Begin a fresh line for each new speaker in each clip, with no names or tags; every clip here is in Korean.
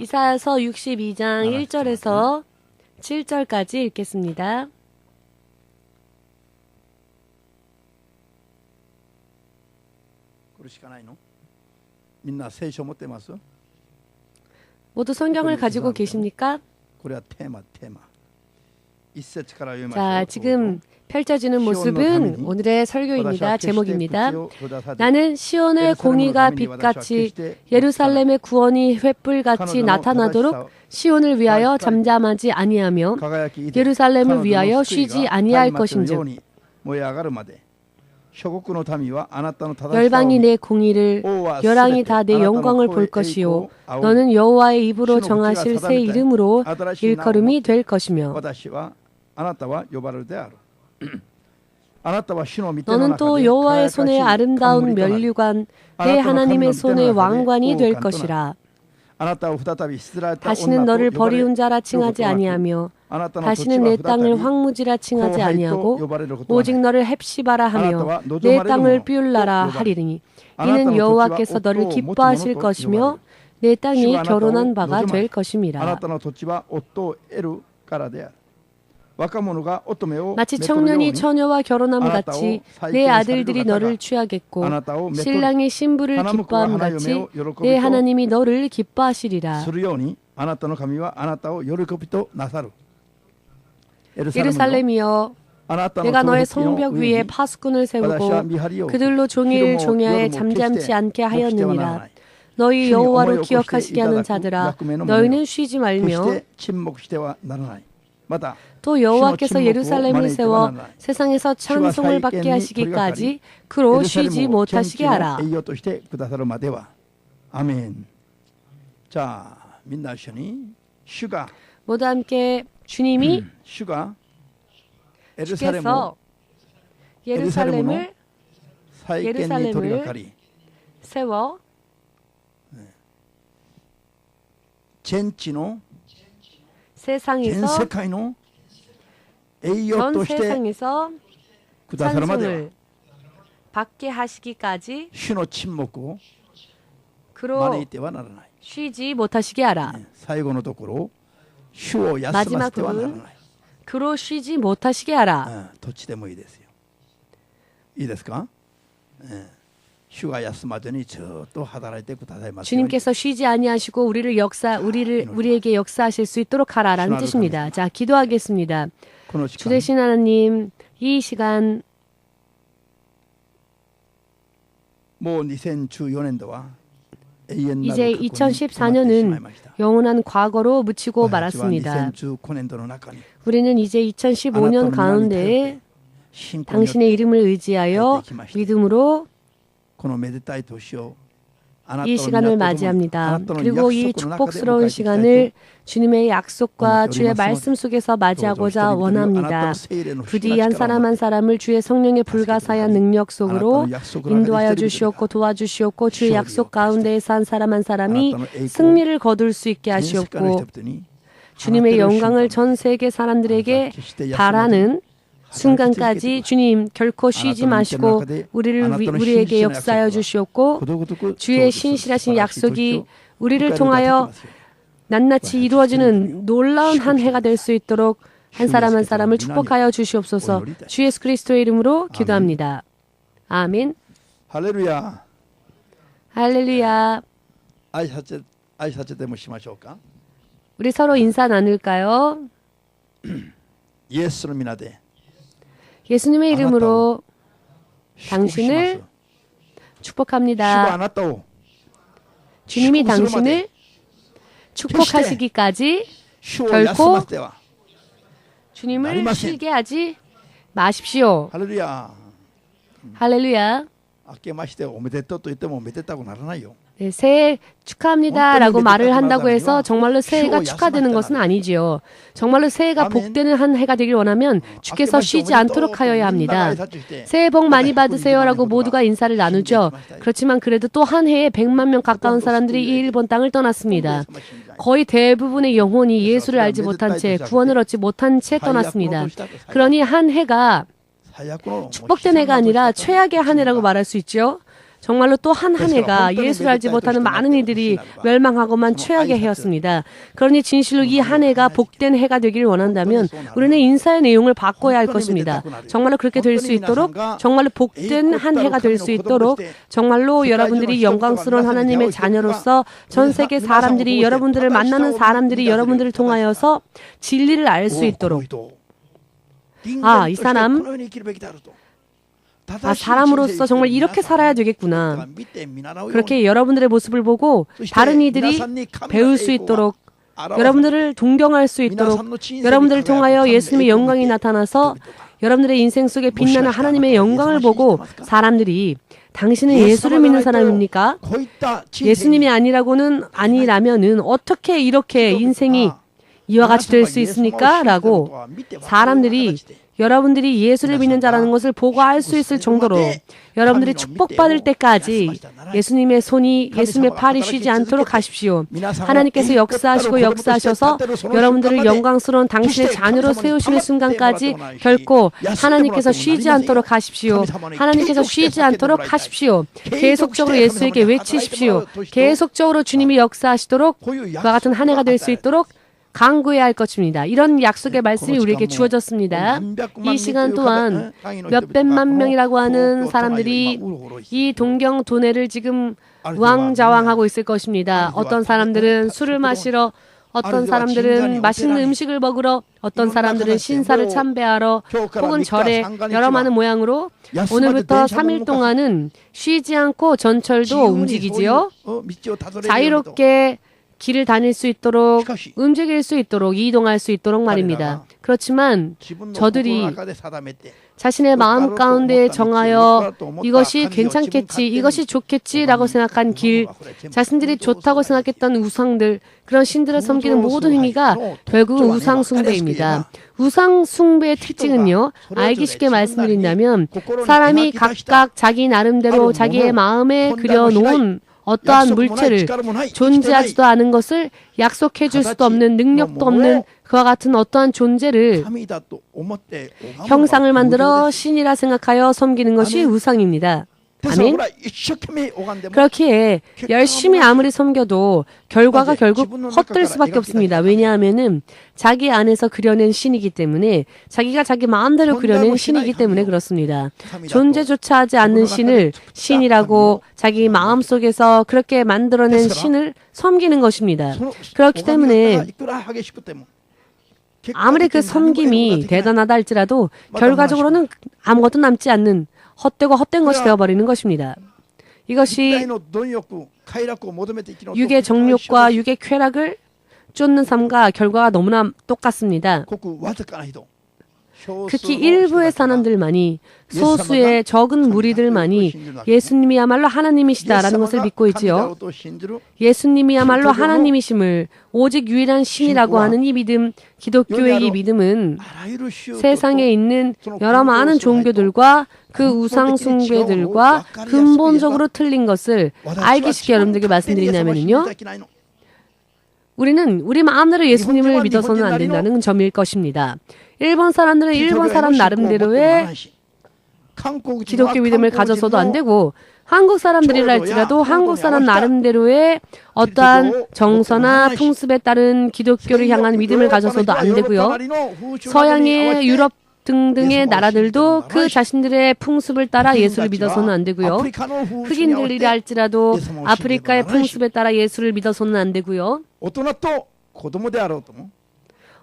이사야서
62장 1절에서 7절까지 읽겠습니다. 모두 성경을 가지고 계십니까? 자, 지금 펼쳐지는 모습은 오늘의 설교입니다. 제목입니다. 나는 시온의 공의가 빛같이 예루살렘의 구원이 횃불같이 나타나도록 시온을 위하여 잠잠하지 아니하며 예루살렘을 위하여 쉬지 아니할 것인즉 열방이 내 공의를 열왕이 다 내 영광을 볼 것이요 너는 여호와의 입으로 정하실 새 이름으로 일컬음이 될 것이며 너는 또 여호와의 손에 아름다운 면류관 내 하나님의 손의 왕관이 될 것이라. 다시는 너를 버리운 자라 칭하지 아니하며 다시는 내 땅을 황무지라 칭하지 아니하고 오직 너를 헵시바라 하며 내 땅을 삐울라라 하리니 이는 여호와께서 너를 기뻐하실 것이며 내 땅이 결혼한 바가 될 것임이라. 마치 청년이 처녀와 결혼함 같이 내 아들들이 너를 취하겠고 신랑이 신부를 기뻐함 같이 내 하나님이 너를 기뻐하시리라. 예루살렘이여 내가 너의 성벽 위에 파수꾼을 세우고 그들로 종일 종야에 잠잠치 않게 하였느니라. 너희 여호와를 기억하시게 하는 자들아 너희는 쉬지 말며 또 여호와께서 예루살렘을 세워 세상에서 찬송을 받게 하시기까지 그로 쉬지 못하시게 하라.
아멘. 자, 민나션이 슈가
모두 함께 주님이
주께서 예루살렘을
세워 세상에서 전 세상에서 찬송을 받게 하시기까지 그로 쉬지 못하시게 하라. 마지막으로는 그로 쉬지 못하시게 하라. 주님께서 쉬지 아니하시고 우리에게 역사하실 수 있도록 하라라는 뜻입니다. 자, 기도하겠습니다. 주 되신 하나님, 이 시간 이제 2014년은 영원한 과거로 묻히고 말았습니다. 우리는 이제 2015년 가운데에 당신의 이름을 의지하여 믿음으로 이 시간을 맞이합니다. 그리고 이 축복스러운 시간을 주님의 약속과 주의 말씀 속에서 맞이하고자 원합니다. 부디 한 사람 한 사람을 주의 성령의 불가사의한 능력 속으로 인도하여 주시옵고 도와주시옵고 주의 약속 가운데에서 한 사람 한 사람이 승리를 거둘 수 있게 하시옵고 주님의 영광을 전 세계 사람들에게 바라는 순간까지 주님 결코 쉬지 마시고 우리에게 역사하여 주시옵고 주의 신실하신 약속이 우리를 통하여 낱낱이 이루어지는 놀라운 한 해가 될 수 있도록 한 사람 한 사람을 축복하여 주시옵소서. 주 예수 그리스도의 이름으로 기도합니다. 아멘.
할렐루야.
할렐루야. 우리 서로 인사 나눌까요? 예수님의 이름으로 당신을 축복합니다. 주님이 당신을 축복하시기까지 결코 주님을 쉬게 하지 마십시오. 할렐루야. 네, 새해 축하합니다 라고 말을 한다고 해서 정말로 새해가 축하되는 것은 아니지요. 정말로 새해가 복되는 한 해가 되길 원하면 주께서 쉬지 않도록 하여야 합니다. 새해 복 많이 받으세요 라고 모두가 인사를 나누죠. 그렇지만 그래도 또 한 해에 100만 명 가까운 사람들이 이 일본 땅을 떠났습니다. 거의 대부분의 영혼이 예수를 알지 못한 채 구원을 얻지 못한 채 떠났습니다. 그러니 한 해가 축복된 해가 아니라 최악의 한 해라고 말할 수 있죠. 정말로 또 한 해가 예수를 알지 못하는 많은 이들이 멸망하고만 최악의 해였습니다. 그러니 진실로 이 한 해가 복된 해가 되기를 원한다면 우리는 인사의 내용을 바꿔야 할 것입니다. 정말로 그렇게 될 수 있도록, 정말로 복된 한 해가 될 수 있도록, 정말로 여러분들이 영광스러운 하나님의 자녀로서 전 세계 사람들이, 여러분들을 만나는 사람들이 여러분들을 통하여서 진리를 알 수 있도록, 이 사람, 사람으로서 정말 이렇게 살아야 되겠구나. 그렇게 여러분들의 모습을 보고 다른 이들이 배울 수 있도록, 여러분들을 동경할 수 있도록, 여러분들을 통하여 예수님의 영광이 나타나서 여러분들의 인생 속에 빛나는 하나님의 영광을 보고 사람들이 당신은 예수를 믿는 사람입니까? 예수님이 아니라면은 어떻게 이렇게 인생이 이와 같이 될 수 있습니까? 라고 사람들이 여러분들이 예수를 믿는 자라는 것을 보고 알 수 있을 정도로 여러분들이 축복받을 때까지 예수님의 손이, 예수님의 팔이 쉬지 않도록 하십시오. 하나님께서 역사하셔서 여러분들을 영광스러운 당신의 자녀로 세우시는 순간까지 결코 하나님께서 쉬지 않도록 하십시오. 하나님께서 쉬지 않도록 하십시오. 계속적으로 예수에게 외치십시오. 계속적으로 주님이 역사하시도록 그와 같은 한 해가 될 수 있도록 강구해야 할 것입니다. 이런 약속의 말씀이 우리에게 주어졌습니다. 이 시간 또한 몇백만 명이라고 하는 사람들이 이 동경 도내를 지금 우왕좌왕하고 있을 것입니다. 어떤 사람들은 술을 마시러, 어떤 사람들은 맛있는 음식을 먹으러, 어떤 사람들은 신사를 참배하러, 혹은 절에 여러 많은 모양으로 오늘부터 3일 동안은 쉬지 않고 전철도 움직이지요. 자유롭게 길을 다닐 수 있도록, 움직일 수 있도록, 이동할 수 있도록 말입니다. 그렇지만 저들이 자신의 마음 가운데 정하여 이것이 괜찮겠지, 이것이 좋겠지라고 생각한 길, 자신들이 좋다고 생각했던 우상들, 그런 신들을 섬기는 모든 행위가 결국은 우상 숭배입니다. 우상 숭배의 특징은요, 알기 쉽게 말씀드린다면 사람이 각각 자기 나름대로 자기의 마음에 그려놓은 어떠한 물체를, 존재하지도 않은 것을 약속해 줄 수도 없는, 능력도 없는 그와 같은 어떠한 존재를 형상을 만들어 신이라 생각하여 섬기는 것이 우상입니다. 아멘. 그렇기에 열심히 아무리 섬겨도 결과가 결국 헛될 수밖에 없습니다. 왜냐하면은 자기 안에서 그려낸 신이기 때문에, 자기가 자기 마음대로 그려낸 신이기 때문에 그렇습니다. 존재조차 하지 않는 신을 신이라고 자기 마음속에서 그렇게 만들어낸 신을 섬기는 것입니다. 그렇기 때문에 아무리 그 섬김이 대단하다 할지라도 결과적으로는 아무것도 남지 않는 헛되고 헛된 것이 되어버리는 것입니다. 이것이 육의 정욕과 육의 쾌락을 쫓는 삶과 결과가 너무나 똑같습니다. 특히 일부의 사람들만이, 소수의 적은 무리들만이 예수님이야말로 하나님이시다라는 것을 믿고 있지요. 예수님이야말로 하나님이심을 오직 유일한 신이라고 하는 이 믿음, 기독교의 이 믿음은 세상에 있는 여러 많은 종교들과 그 우상 숭배들과 근본적으로 틀린 것을 알기 쉽게 여러분들에게 말씀드리냐면요, 우리는 우리 마음대로 예수님을 믿어서는 안 된다는 점일 것입니다. 일본 사람들은 일본 사람 나름대로의 기독교 믿음을 가져서도 안 되고, 한국 사람들이라 할지라도 한국 사람 나름대로의 어떠한 정서나 풍습에 따른 기독교를 향한 믿음을 가져서도 안 되고요. 서양의 유럽 등등의 나라들도 그 자신들의 풍습을 따라 예수를 믿어서는 안 되고요. 흑인들이라 할지라도 아프리카의 풍습에 따라 예수를 믿어서는 안 되고요.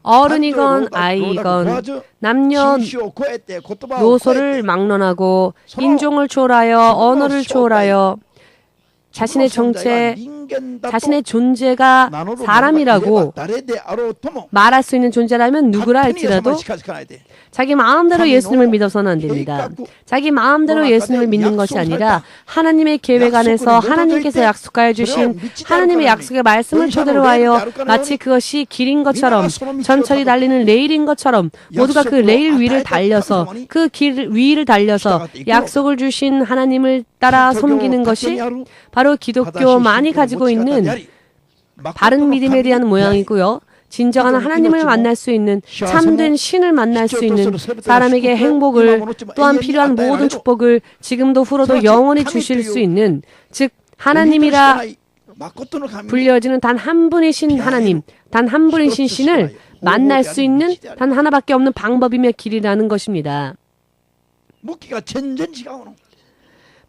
어른이건 아이건 남녀 노소를 막론하고 인종을 초월하여 언어를 초월하여 자신의 존재가 사람이라고 말할 수 있는 존재라면 누구라 할지라도 자기 마음대로 예수님을 믿어서는 안 됩니다. 자기 마음대로 예수님을 믿는 것이 아니라 하나님의 계획 안에서 하나님께서 약속하여 주신 하나님의 약속의 말씀을 토대로 하여 마치 그것이 길인 것처럼, 전철이 달리는 레일인 것처럼 모두가 그 레일 위를 달려서, 그 길 위를 달려서 약속을 주신 하나님을 따라 섬기는 것이 바로 기독교만이 가지고 있는 바른 믿음에 대한 모양이고요. 진정한 하나님을 만날 수 있는 참된 신을 만날 수 있는 사람에게 행복을 또한 필요한 모든 축복을 지금도 후로도 영원히 주실 수 있는 즉 하나님이라 불려지는 단 한 분이신 하나님, 단 한 분이신 신을 만날 수 있는 단 하나밖에 없는 방법이며 길이라는 것입니다.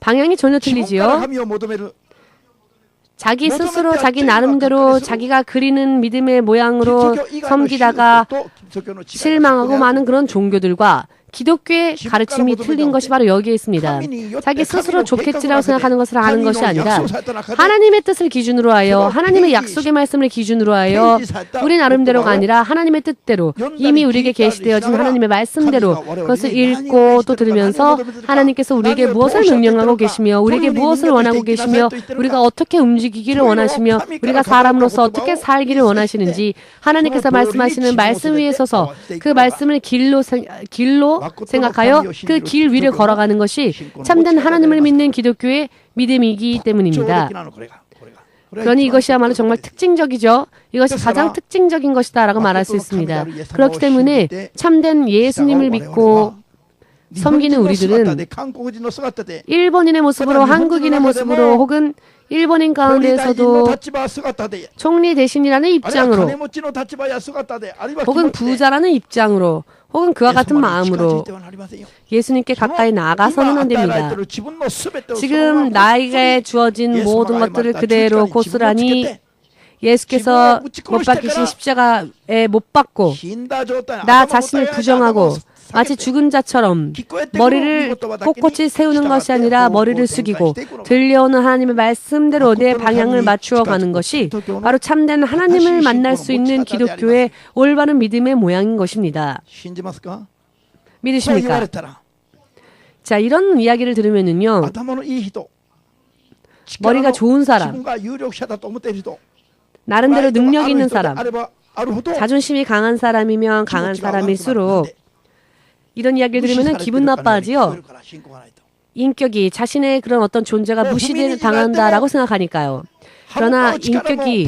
방향이 전혀 틀리지요. 자기 스스로 자기 나름대로 자기가 그리는 믿음의 모양으로 섬기다가 실망하고 많은 그런 종교들과 기독교의 가르침이 틀린 것이 바로 여기에 있습니다. 자기 스스로 좋겠지라고 생각하는 것을 아는 것이 아니라 하나님의 뜻을 기준으로 하여 하나님의 약속의 말씀을 기준으로 하여 우리 나름대로가 아니라 하나님의 뜻대로 이미 우리에게 계시되어진 하나님의 말씀대로 그것을 읽고 또 들으면서 하나님께서 우리에게 무엇을 명령하고 계시며 우리에게 무엇을 원하고 계시며 우리가 어떻게 움직이기를 원하시며 우리가 사람으로서 어떻게 살기를 원하시는지 하나님께서 말씀하시는 말씀 위에 서서 그 말씀을 길로 생각하여 그 길 위를 걸어가는 것이 참된 하나님을 믿는 기독교의 믿음이기 때문입니다. 그러니 이것이야말로 정말 특징적이죠. 이것이 가장 특징적인 것이다 라고 말할 수 있습니다. 그렇기 때문에 참된 예수님을 믿고 섬기는 우리들은 일본인의 모습으로 한국인의 모습으로 혹은 일본인 가운데에서도 총리 대신이라는 입장으로 혹은 부자라는 입장으로 혹은 그와 같은 마음으로 예수님께 가까이 나아가서는 안 됩니다. 지금 나에게 주어진 모든 것들을 그대로 고스란히 예수께서 못 박히신 십자가에 못 박고 나 자신을 부정하고 마치 죽은 자처럼 머리를 꼿꼿이 세우는 것이 아니라 머리를 숙이고 들려오는 하나님의 말씀대로 내 방향을 맞추어 가는 것이 바로 참된 하나님을 만날 수 있는 기독교의 올바른 믿음의 모양인 것입니다. 믿으십니까? 자, 이런 이야기를 들으면은요, 머리가 좋은 사람, 나름대로 능력이 있는 사람, 자존심이 강한 사람이면 강한 사람일수록 이런 이야기를 들으면 기분 나빠하지요. 인격이 자신의 그런 어떤 존재가 무시당한다라고 생각하니까요. 그러나 인격이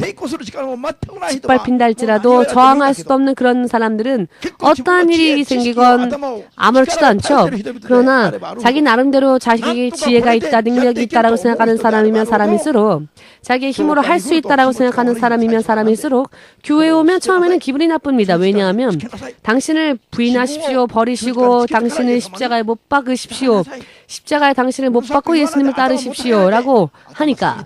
짓밟힌다 할지라도 저항할 수도 없는 그런 사람들은 어떠한 일이 생기건 아무렇지도 않죠. 그러나 자기 나름대로 자기 지혜가 있다, 능력이 있다라고 생각하는 사람이면 사람일수록 자기의 힘으로 할 수 있다라고 생각하는 사람이면 사람일수록 교회에 오면 처음에는 기분이 나쁩니다. 왜냐하면 당신을 부인하십시오, 버리시고 당신을 십자가에 못 박으십시오, 십자가에 당신을 못 박고 예수님을 따르십시오 라고 하니까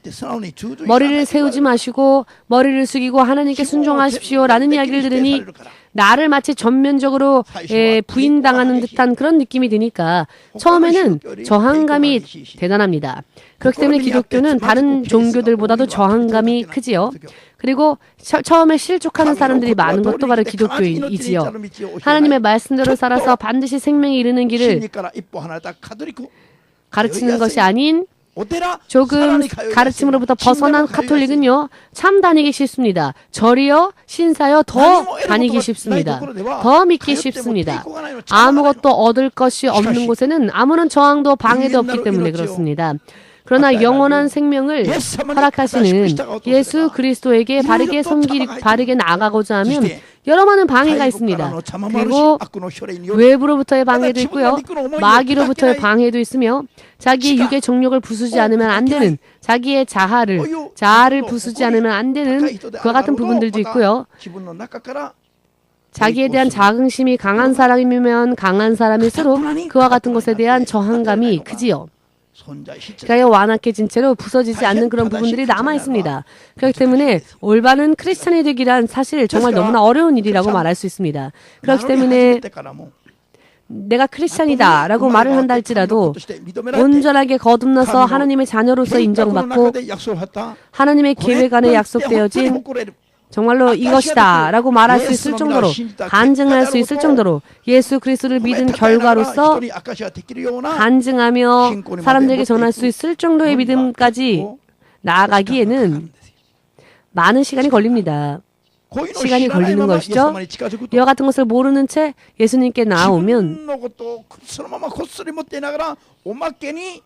머리를 세우지 마시고 머리를 숙이고 하나님께 순종하십시오 라는 이야기를 들으니 나를 마치 전면적으로 부인당하는 듯한 그런 느낌이 드니까 처음에는 저항감이 대단합니다. 그렇기 때문에 기독교는 다른 종교들보다도 저항감이 크지요. 그리고 처음에 실족하는 사람들이 많은 것도 바로 기독교이지요. 하나님의 말씀대로 살아서 반드시 생명에 이르는 길을 가르치는 것이 아닌 조금 가르침으로부터 벗어난 카톨릭은요, 참 다니기 쉽습니다. 절이요, 신사요, 더 다니기 쉽습니다. 더 믿기 쉽습니다. 아무것도 얻을 것이 없는 곳에는 아무런 저항도 방해도 없기 때문에 그렇습니다. 그러나 영원한 생명을 허락하시는 예수 그리스도에게 바르게 바르게 나아가고자 하면 여러 많은 방해가 있습니다. 그리고 외부로부터의 방해도 있고요. 마귀로부터의 방해도 있으며 자기의 육의 정욕을 부수지 않으면 안 되는 자기의 자아를 부수지 않으면 안 되는 그와 같은 부분들도 있고요. 자기에 대한 자긍심이 강한 사람이면 강한 사람일수록 그와 같은 것에 대한 저항감이 크지요. 그러니까 완악해진 채로 부서지지 않는 그런 부분들이 남아 있습니다. 그렇기 때문에 올바른 크리스찬이 되기란 사실 정말 너무나 어려운 일이라고 말할 수 있습니다. 그렇기 때문에 내가 크리스찬이다 라고 말을 한다 할지라도 온전하게 거듭나서 하나님의 자녀로서 인정받고 하나님의 계획 안에 약속되어진 정말로 이것이다 라고 말할 수 있을 정도로 간증할 수 있을 정도로 예수 그리스도를 믿은 결과로서 간증하며 사람들에게 전할 수 있을 정도의 믿음까지 나아가기에는 많은 시간이 걸립니다. 시간이 걸리는 것이죠. 이와 같은 것을 모르는 채 예수님께 나오면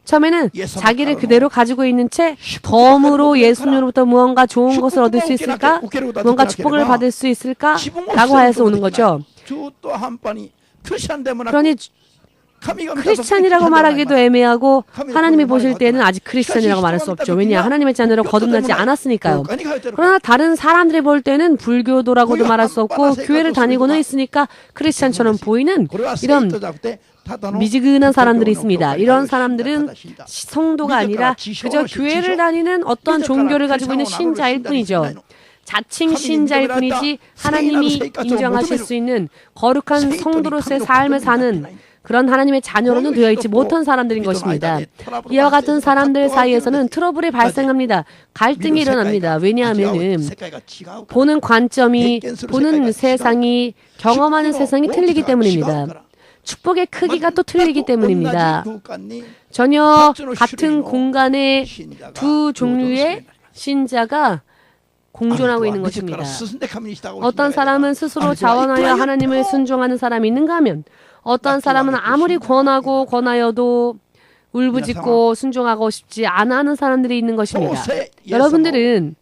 처음에는 자기를 그대로 가지고 있는 채 덤으로 예수님으로부터 무언가 좋은 것을 얻을 수 있을까? 무언가 축복을 받을 수 있을까? 라고 하여서 오는 거죠. 그러니 크리스찬이라고 말하기도 애매하고 하나님이 보실 때는 아직 크리스찬이라고 말할 수 없죠. 왜냐? 하나님의 자녀로 거듭나지 않았으니까요. 그러나 다른 사람들이 볼 때는 불교도라고도 말할 수 없고 교회를 다니고는 있으니까 크리스찬처럼 보이는 이런 미지근한 사람들이 있습니다. 이런 사람들은 성도가 아니라 그저 교회를 다니는 어떤 종교를 가지고 있는 신자일 뿐이죠. 자칭 신자일 뿐이지 하나님이 인정하실 수 있는 거룩한 성도로서의 삶을 사는 그런 하나님의 자녀로는 되어 있지 못한 사람들인 것입니다. 이와 같은 사람들 사이에서는 트러블이 발생합니다. 갈등이 일어납니다. 왜냐하면 보는 관점이, 보는 세상이, 경험하는 세상이 틀리기 때문입니다. 축복의 크기가 또 틀리기 때문입니다. 전혀 같은 공간에 두 종류의 신자가 공존하고 있는 것입니다. 어떤 사람은 스스로 자원하여 하나님을 순종하는 사람이 있는가 하면 어떤 사람은 아무리 권하여도 울부짖고 순종하고 싶지 않아 하는 사람들이 있는 것입니다. 여러분들은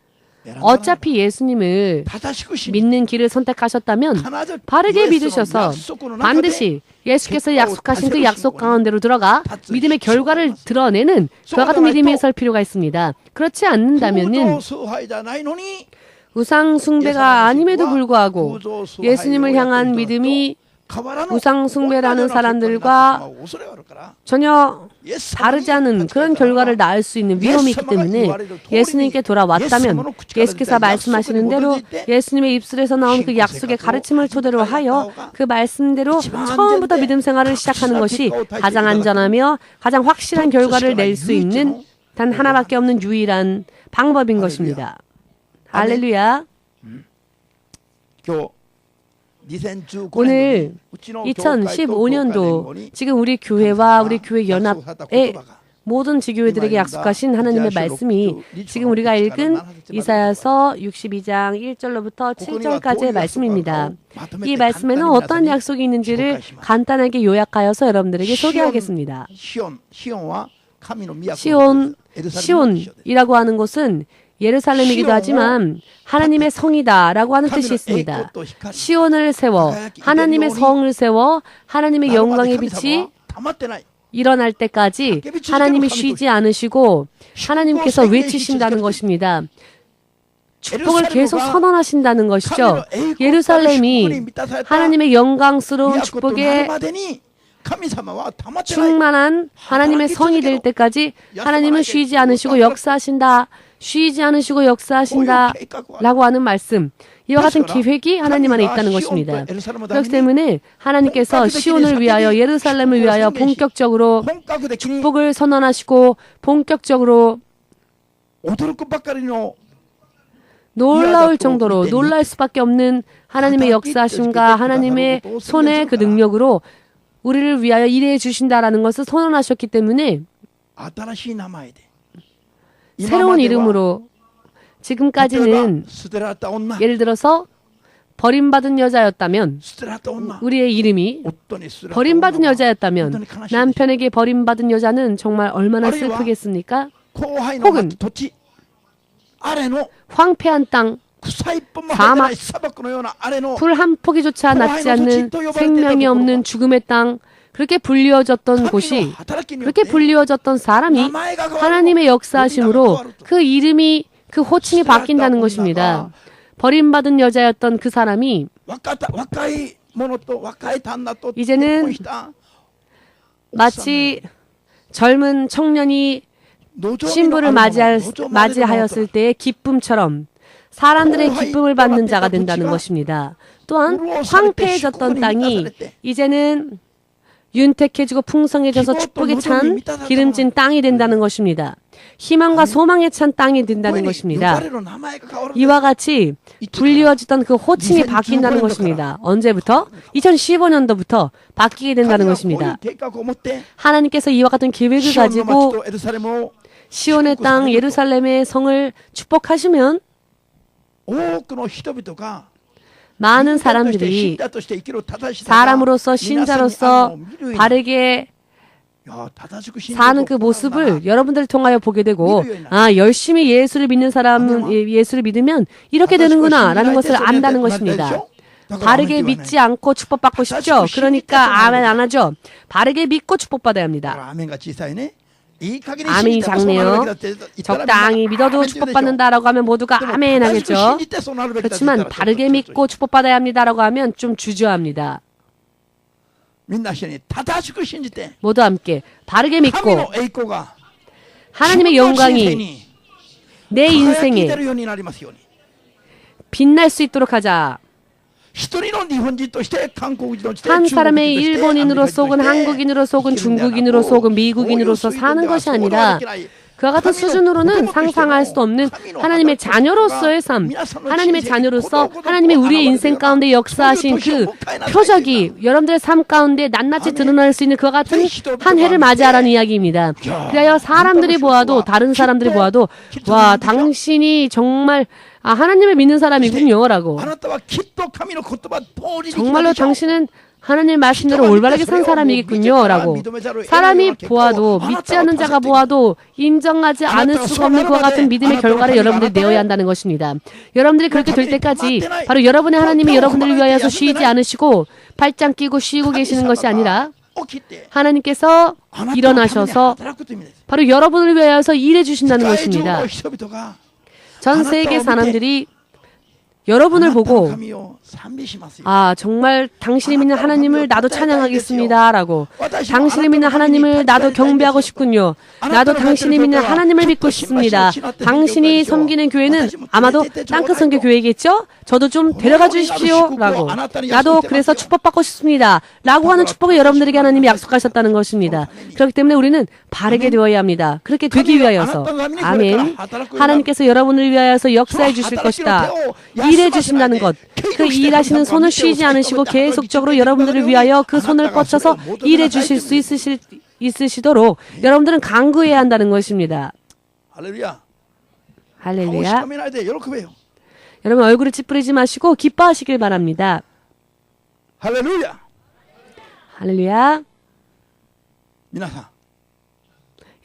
어차피 예수님을 믿는 길을 선택하셨다면 바르게 믿으셔서 반드시 예수께서 약속하신 그 약속 가운데로 들어가 믿음의 결과를 드러내는 그와 같은 믿음이 설 필요가 있습니다. 그렇지 않는다면은 우상 숭배가 아님에도 불구하고 예수님을 향한 믿음이 우상 숭배라는 사람들과 전혀 다르지 않은 그런 결과를 낳을 수 있는 위험이 있기 때문에 예수님께 돌아왔다면 예수께서 말씀하시는 대로 예수님의 입술에서 나온 그 약속의 가르침을 토대로 하여 그 말씀대로 처음부터 믿음 생활을 시작하는 것이 가장 안전하며 가장 확실한 결과를 낼 수 있는 단 하나밖에 없는 유일한 방법인 것입니다. 할렐루야. 오늘 2015년도 지금 우리 교회와 우리 교회 연합의 모든 지교회들에게 약속하신 하나님의 말씀이 지금 우리가 읽은 이사야서 62장 1절로부터 7절까지의 말씀입니다. 이 말씀에는 어떤 약속이 있는지를 간단하게 요약하여서 여러분들에게 소개하겠습니다. 시온이라고 하는 곳은 예루살렘이기도 하지만 하나님의 성이다라고 하는 뜻이 있습니다. 시온을 세워 하나님의 성을 세워 하나님의 영광의 빛이 일어날 때까지 하나님이 쉬지 않으시고 하나님께서 외치신다는 것입니다. 축복을 계속 선언하신다는 것이죠. 예루살렘이 하나님의 영광스러운 축복에 충만한 하나님의 성이 될 때까지 하나님은 쉬지 않으시고 역사하신다. 쉬지 않으시고 역사하신다 라고 하는 말씀, 이와 같은 기획이 하나님 안에 있다는 것입니다. 그렇기 때문에 하나님께서 시온을 위하여 예루살렘을 위하여 본격적으로 축복을 선언하시고 본격적으로 놀라울 정도로 놀랄 수밖에 없는 하나님의 역사하심과 하나님의 손의 그 능력으로 우리를 위하여 일해 주신다라는 것을 선언하셨기 때문에 새로운 이름으로 지금까지는 예를 들어서 버림받은 여자였다면 우리의 이름이 버림받은 여자였다면 남편에게 버림받은 여자는 정말 얼마나 슬프겠습니까? 혹은 황폐한 땅, 사막, 풀 한 포기조차 낳지 않는 생명이 없는 죽음의 땅, 그렇게 불리워졌던 곳이, 그렇게 불리워졌던 사람이 하나님의 역사하심으로 그 이름이, 그 호칭이 바뀐다는 것입니다. 버림받은 여자였던 그 사람이 이제는 마치 젊은 청년이 신부를 맞이하였을 때의 기쁨처럼 사람들의 기쁨을 받는 자가 된다는 것입니다. 또한 황폐해졌던 땅이 이제는 윤택해지고 풍성해져서 축복에 찬 기름진 땅이 된다는 것입니다. 희망과 소망에 찬 땅이 된다는 것입니다. 이와 같이 불리워지던 그 호칭이 바뀐다는 것입니다. 언제부터? 2015년도부터 바뀌게 된다는 것입니다. 하나님께서 이와 같은 계획을 가지고 시온의 땅 예루살렘의 성을 축복하시면 많은 사람들이 사람으로서 신자로서 바르게 사는 그 모습을 여러분들을 통하여 보게 되고, 아, 열심히 예수를 믿는 사람은 예수를 믿으면 이렇게 되는구나 라는 것을 안다는 것입니다. 바르게 믿지 않고 축복받고 싶죠? 그러니까 아멘 안 하죠? 바르게 믿고 축복받아야 합니다. 아멘이 작네요. 적당히 믿어도 축복받는다라고 하면 모두가 아멘 하겠죠? 그렇지만 바르게 믿고 축복받아야 합니다라고 하면 좀 주저합니다. 모두 함께 바르게 믿고 하나님의 영광이 내 인생에 빛날 수 있도록 하자. 한 사람의 일본인으로서 혹은 한국인으로서 혹은 중국인으로서 혹은 미국인으로서 사는 것이 아니라 그와 같은 수준으로는 상상할 수 없는 하나님의 자녀로서의 삶, 하나님의 자녀로서 하나님의 우리의 인생 가운데 역사하신 그 표적이 여러분들의 삶 가운데 낱낱이 드러날 수 있는 그와 같은 한 해를 맞이하라는 이야기입니다. 그래야 사람들이 보아도, 다른 사람들이 보아도, 와, 당신이 정말 하나님을 믿는 사람이군요 라고, 정말로 당신은 하나님의 말씀대로 올바르게 산 사람이겠군요 라고 사람이 보아도, 믿지 않는 자가 보아도 인정하지 않을 수가 없는 그와 같은 믿음의 결과를 여러분들이 내어야 한다는 것입니다. 여러분들이 그렇게 될 때까지 바로 여러분의 하나님이 여러분들을 위하여서 쉬지 않으시고 팔짱 끼고 쉬고 계시는 것이 아니라 하나님께서 일어나셔서 바로 여러분을 위하여서 일해 주신다는 것입니다. 전 세계 사람들이 여러분을 보고, 아, 정말 당신이 믿는 하나님을 나도 찬양하겠습니다 라고, 당신이 믿는 하나님을 나도 경배하고 싶군요. 나도 당신이 믿는 하나님을 믿고 싶습니다. 당신이 섬기는 교회는 아마도 땅끝 선교 교회겠죠? 저도 좀 데려가 주십시오 라고, 나도 그래서 축복받고 싶습니다 라고 하는 축복을 여러분들에게 하나님이 약속하셨다는 것입니다. 그렇기 때문에 우리는 바르게 되어야 합니다. 그렇게 되기 위하여서. 아멘. 하나님께서 여러분을 위하여서 역사해 주실 것이다. 일해 주신다는 것. 그 일하시는 손을 쉬지 않으시고 계속적으로 여러분들을 위하여 그 손을 뻗쳐서 일해 주실 수 있으시도록 여러분들은 간구해야 한다는 것입니다.
할렐루야.
할렐루야. 여러분 얼굴을 찌푸리지 마시고 기뻐하시길 바랍니다.
할렐루야.
할렐루야.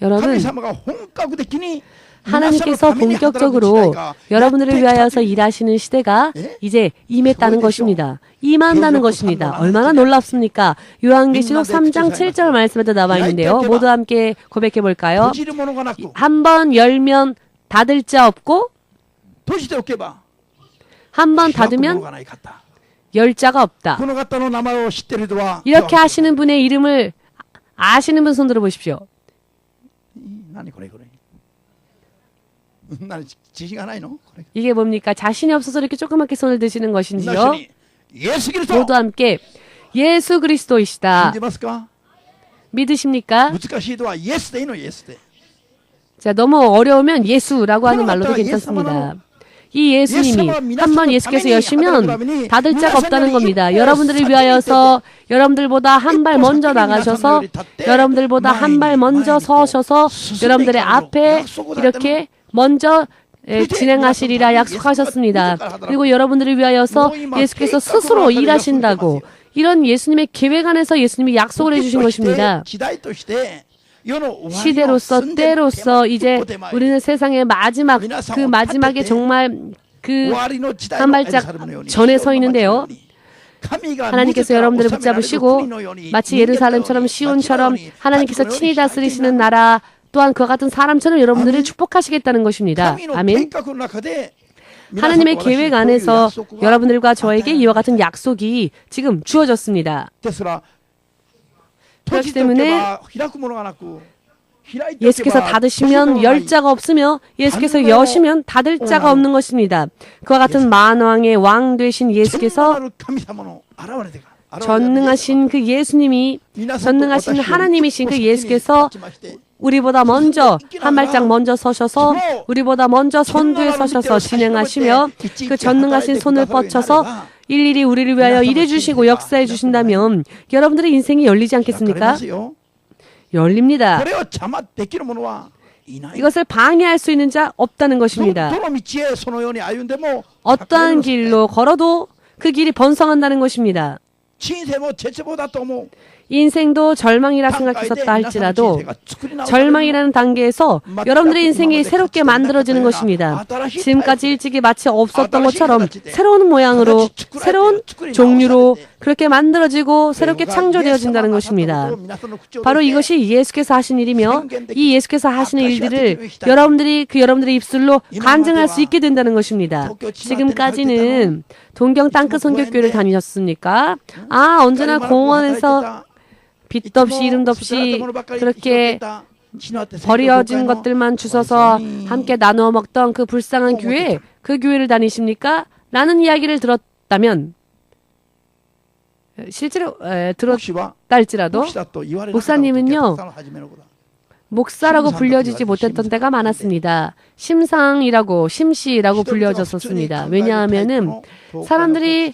여러분, 하나님께서 본격적으로 여러분들을 위하여서 일하시는 시대가 이제 임했다는 것입니다. 임한다는 것입니다. 얼마나 놀랍습니까? 요한계시록 3장 7절 말씀에도 나와 있는데요. 모두 함께 고백해 볼까요? 한 번 열면 닫을 자 없고 한 번 닫으면 열 자가 없다. 이렇게 하시는 분의 이름을 아시는 분 손 들어 보십시오. 이게 뭡니까? 자신이 없어서 이렇게 조그맣게 손을 드시는 것인지요? 모두 함께 예수 그리스도이시다. 믿으십니까? 자, 너무 어려우면 예수라고 하는 말로도 괜찮습니다. 이 예수님이 한번 예수께서 여시면 닫을 자가 없다는 겁니다. 여러분들을 위하여서 여러분들보다 한 발 먼저 나가셔서 여러분들보다 한 발 먼저 서셔서 여러분들의 앞에 이렇게 먼저 진행하시리라 약속하셨습니다. 그리고 여러분들을 위하여서 예수께서 스스로 일하신다고, 이런 예수님의 계획 안에서 예수님이 약속을 해주신 것입니다. 시대로서 때로서 이제 우리는 세상의 마지막, 그 마지막에 정말 그 한 발짝 전에 서 있는데요. 하나님께서 여러분들을 붙잡으시고 마치 예루살렘처럼 시온처럼 하나님께서 친히 다스리시는 나라, 또한 그와 같은 사람처럼 여러분들을 축복하시겠다는 것입니다. 아멘. 하나님의 계획 안에서 여러분들과 저에게 이와 같은 약속이 지금 주어졌습니다. 그렇기 때문에 예수께서 닫으시면 열 자가 없으며 예수께서 여시면 닫을 자가 없는 것입니다. 그와 같은 만왕의 왕 되신 예수께서, 전능하신 그 예수님이, 전능하신 하나님이신 그 예수께서 우리보다 먼저 한 발짝 먼저 서셔서 우리보다 먼저 선두에 서셔서 진행하시며 그 전능하신 손을 뻗쳐서 일일이 우리를 위하여 일해 주시고 역사해 주신다면 여러분들의 인생이 열리지 않겠습니까? 열립니다. 이것을 방해할 수 있는 자 없다는 것입니다. 어떠한 길로 걸어도 그 길이 번성한다는 것입니다. 인생도 절망이라 생각했었다 할지라도 절망이라는 단계에서 여러분들의 인생이 새롭게 만들어지는 것입니다. 지금까지 일찍이 마치 없었던 것처럼 새로운 모양으로 새로운 종류로 그렇게 만들어지고 새롭게 창조되어진다는 것입니다. 바로 이것이 예수께서 하신 일이며 이 예수께서 하시는 일들을 여러분들의 입술로 간증할 수 있게 된다는 것입니다. 지금까지는 동경 땅끝 선교교회를 다니셨습니까? 언제나 공원에서 빛도 없이 이름도 없이 그렇게 버려진 것들만 주워서 함께 나누어 먹던 그 불쌍한 교회, 그 교회를 다니십니까? 라는 이야기를 들었다면 실제로 들었다 할지라도 목사님은요 목사라고 불려지지 못했던 때가 많았습니다. 심씨라고 불려졌었습니다. 왜냐하면은 사람들이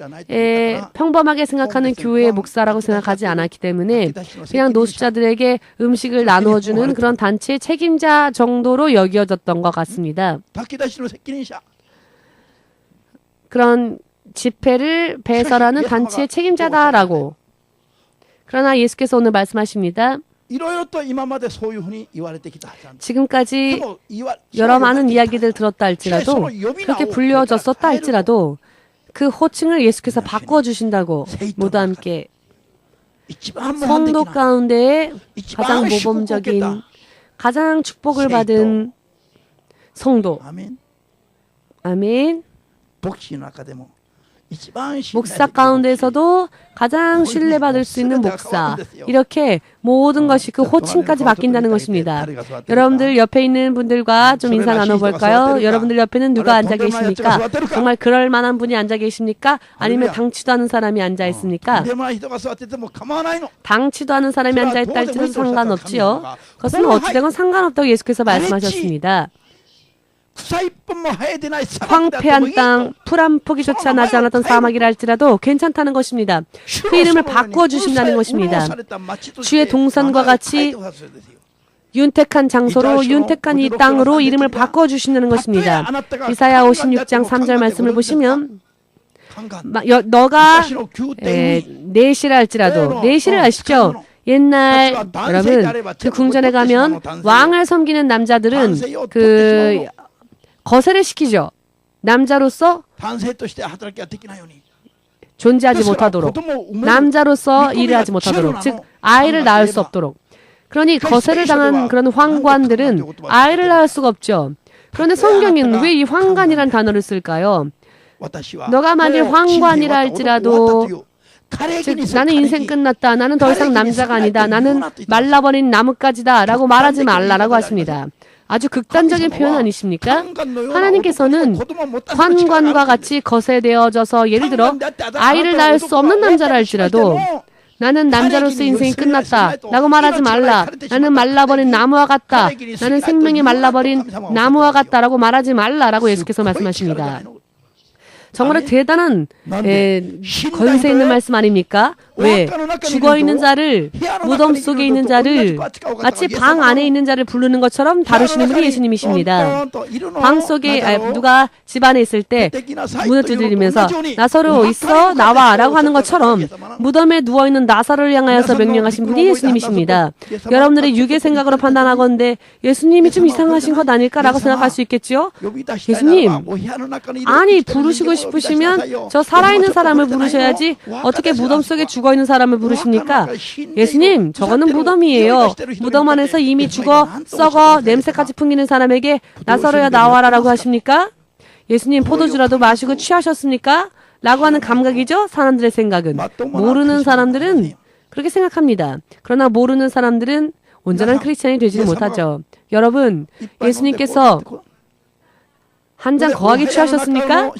평범하게 생각하는 교회의 목사라고 생각하지 않았기 때문에 그냥 노숙자들에게 음식을 나누어주는 그런 단체의 책임자 정도로 여겨졌던 것 같습니다. 그런 집회를 배설하는 단체의 책임자다라고. 그러나 예수께서 오늘 말씀하십니다. 지금까지 여러 많은 이야기들 들었다 할지라도 그렇게 불려졌었다 할지라도 그 호칭을 예수께서 바꿔주신다고 모두와 함께 성도 가운데에 가장 모범적인 가장 축복을 받은 성도 아멘 목사 가운데서도 가장 신뢰받을 수 있는 목사 이렇게 모든 것이 그 호칭까지 바뀐다는 것입니다. 여러분들 옆에 있는 분들과 좀 인사 나눠볼까요? 여러분들 옆에는 누가 앉아 계십니까? 정말 그럴 만한 분이 앉아 계십니까? 아니면 당치도 않은 사람이 앉아 있습니까? 당치도 않은 사람이 앉아 있다 할지라도 상관없지요. 그것은 어찌되건 상관없다고 예수께서 말씀하셨습니다. 황폐한 땅, 풀 한 포기조차 나지 않았던 사막이라 할지라도 괜찮다는 것입니다. 그 이름을 바꿔주신다는 것입니다. 주의 동산과 같이 윤택한 장소로 윤택한 이 땅으로 이름을 바꿔주신다는 것입니다. 이사야 56장 3절 말씀을 보시면 너가 내시라 할지라도 내시를 아시죠? 옛날 여러분 그 궁전에 가면 왕을 섬기는 남자들은 그 거세를 시키죠. 남자로서 존재하지 못하도록 남자로서 일을 하지 못하도록 즉 아이를 낳을 수 없도록 그러니 거세를 당한 그런 황관들은 아이를 낳을 수가 없죠. 그런데 성경에는 왜 이 황관이라는 단어를 쓸까요? 너가 만일 황관이라 할지라도 즉 나는 인생 끝났다. 나는 더 이상 남자가 아니다. 나는 말라버린 나뭇가지다 라고 말하지 말라라고 하십니다. 아주 극단적인 표현 아니십니까? 하나님께서는 환관과 같이 거세되어져서 예를 들어 아이를 낳을 수 없는 남자라 할지라도 나는 남자로서 인생이 끝났다 라고 말하지 말라. 나는 말라버린 나무와 같다. 나는 생명이 말라버린 나무와 같다라고 말하지 말라라고 예수께서 말씀하십니다. 정말 대단한 권세 있는 말씀 아닙니까? 왜? 죽어있는 자를 무덤 속에 있는 자를 마치 방 안에 있는 자를 부르는 것처럼 다루시는 분이 예수님이십니다. 방 속에 누가 집 안에 있을 때 문을 두드리면서 나사로 있어 나와 라고 하는 것처럼 무덤에 누워있는 나사로를 향하여서 명령하신 분이 예수님이십니다. 여러분들의 육의 생각으로 판단하건대 예수님이 좀 이상하신 것 아닐까라고 생각할 수 있겠죠? 예수님 아니 부르시고 싶으시면 저 살아있는 사람을 부르셔야지 어떻게 무덤 속에 죽어있는 사람을 부르십니까? 예수님 저거는 무덤이에요. 무덤 안에서 이미 죽어 썩어 냄새까지 풍기는 사람에게 나사로야 나와라 라고 하십니까? 예수님 포도주라도 마시고 취하셨습니까? 라고 하는 감각이죠. 사람들의 생각은. 모르는 사람들은 그렇게 생각합니다. 그러나 모르는 사람들은 온전한 크리스찬이 되지는 못하죠. 여러분 예수님께서 한 잔 거하게 취하셨습니까?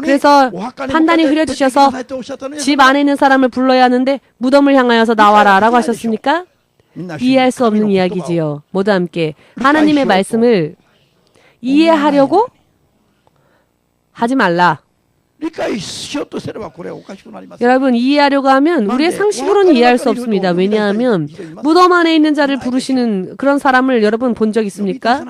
그래서 판단이 흐려지셔서 집 안에 있는 사람을 불러야 하는데 무덤을 향하여서 나와라 라고 하셨습니까? 이해할 수 없는 이야기지요. 모두 함께 하나님의 말씀을 이해하려고 하지 말라. 여러분 이해하려고 하면 우리의 상식으로는 이해할 수 없습니다. 왜냐하면 무덤 안에 있는 자를 부르시는 그런 사람을 여러분 본 적 있습니까?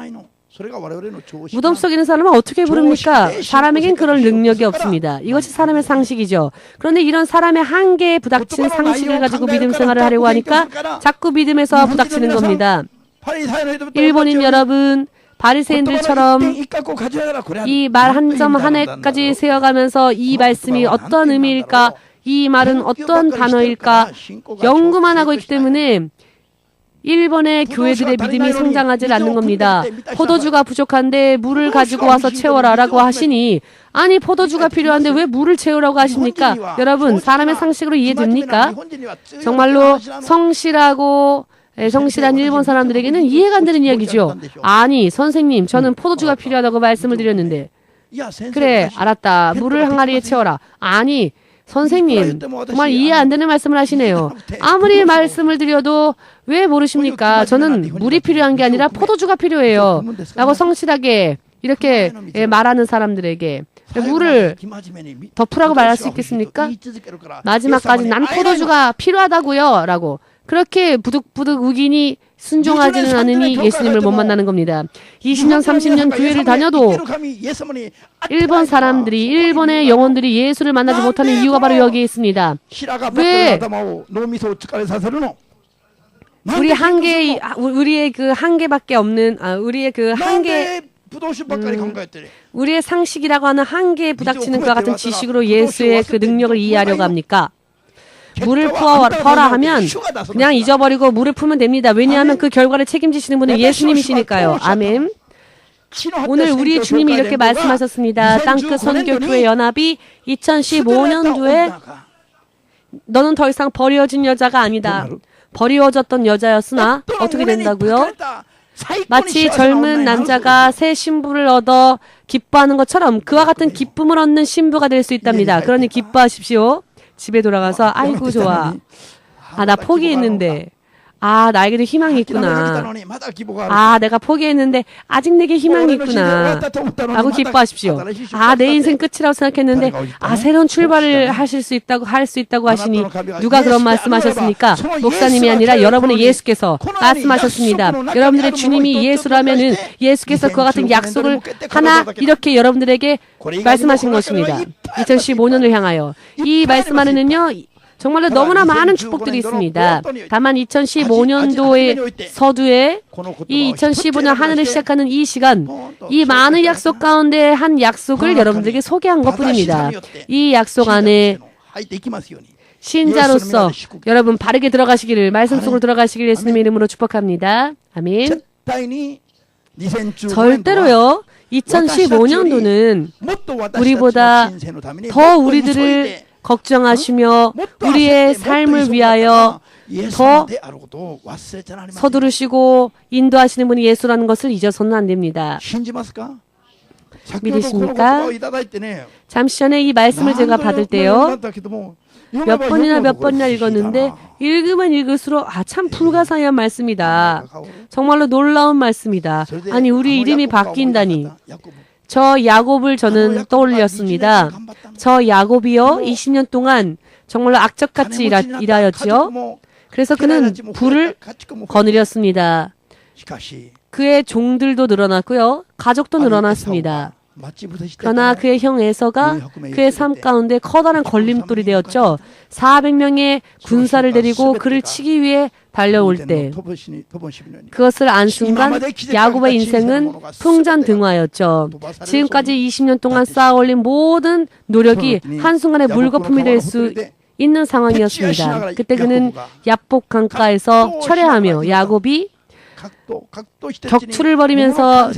무덤 속에 있는 사람은 어떻게 부릅니까? 사람에겐 그럴 능력이 없습니다. 이것이 사람의 상식이죠. 그런데 이런 사람의 한계에 부닥친 상식을 가지고 믿음 생활을 하려고 하니까 자꾸 믿음에서 부닥치는 겁니다. 일본인 여러분, 바리새인들처럼 이 말 한 점 한 해까지 세어가면서 이 말씀이 어떤 의미일까, 이 말은 어떤 단어일까 연구만 하고 있기 때문에 일본의 교회들의 믿음이 성장하지 않는 겁니다. 포도주가 부족한데 물을 가지고 와서 채워라 라고 하시니, 아니 포도주가 필요한데 왜 물을 채우라고 하십니까? 여러분, 사람의 상식으로 이해됩니까? 정말로 성실한 일본 사람들에게는 이해가 안 되는 이야기죠. 아니 선생님, 저는 포도주가 필요하다고 말씀을 드렸는데, 그래 알았다, 물을 항아리에 채워라. 아니 선생님, 정말 이해 안 되는 말씀을 하시네요. 아무리 말씀을 드려도 왜 모르십니까? 저는 물이 필요한 게 아니라 포도주가 필요해요 라고 성실하게 이렇게 말하는 사람들에게 물을 덮으라고 말할 수 있겠습니까? 마지막까지 난 포도주가 필요하다고요 라고 그렇게 부득부득 우기니 순종하지는 않으니 예수님을 못 만나는 겁니다. 20년 30년 교회를 다녀도 일본 사람들이, 일본의 영혼들이 예수를 만나지 못하는 이유가 바로 여기에 있습니다. 왜 우리의 그 한계밖에 없는, 우리의 상식이라고 하는 한계에 부닥치는 그와 같은 지식으로 예수의 그 능력을 이해하려고 합니까? 물을 퍼라 하면 그냥 잊어버리고 물을 풀면 됩니다. 왜냐하면 그 결과를 책임지시는 분은 예수님이시니까요. 아멘. 오늘 우리 주님이 이렇게 말씀하셨습니다. 땅끝 선교교회 연합이 2015년도에 너는 더 이상 버려진 여자가 아니다. 버리워졌던 여자였으나 어떻게 된다고요? 마치 젊은 남자가 새 신부를 얻어 기뻐하는 것처럼 그와 같은 기쁨을 얻는 신부가 될 수 있답니다. 그러니 기뻐하십시오. 집에 돌아가서 아이고 좋아. 아, 나 포기했는데. 아, 나에게도 희망이 있구나. 아, 내가 포기했는데 아직 내게 희망이 있구나 라고 기뻐하십시오. 아, 내 인생 끝이라고 생각했는데 새로운 출발을 할 수 있다고 하시니 누가 그런 말씀하셨습니까? 목사님이 아니라 여러분의 예수께서 말씀하셨습니다. 여러분들의 주님이 예수라면은 예수께서 그와 같은 약속을 하나 이렇게 여러분들에게 말씀하신 것입니다. 2015년을 향하여 이 말씀 안에는요 정말로 너무나 많은 축복들이 있습니다. 다만 2015년도의 서두에 이 2015년 하늘을 시작하는 이 시간, 이 많은 약속 가운데 한 약속을 여러분들에게 소개한 것뿐입니다. 이 약속 안에 신자로서 여러분 바르게 들어가시기를, 말씀 속으로 들어가시기를 예수님의 이름으로 축복합니다. 아멘. 절대로요. 2015년도는 우리보다 더 우리들을 걱정하시며 우리의 삶을 위하여 더 서두르시고 인도하시는 분이 예수라는 것을 잊어서는 안 됩니다. 믿으십니까? 잠시 전에 이 말씀을 제가 받을 때요, 몇 번이나 읽었는데 읽으면 읽을수록 참 불가사의한 말씀이다. 정말로 놀라운 말씀이다. 아니, 우리 이름이 바뀐다니. 저 야곱을 저는 떠올렸습니다. 저 야곱이요 20년 동안 정말로 악적같이 일하였죠. 그래서 그는 불을 거느렸습니다. 그의 종들도 늘어났고요. 가족도 늘어났습니다. 그러나 그의 형 에서가 그의 삶 가운데 커다란 걸림돌이 되었죠. 400명의 군사를 데리고 그를 치기 위해 달려올 때 그것을 안 순간 야곱의 인생은 풍전등화였죠. 지금까지 20년 동안 쌓아올린 모든 노력이 한순간에 물거품이 될 수 있는 상황이었습니다. 그때 그는 야복 강가에서 철회하며 야곱이 격투를 벌이면서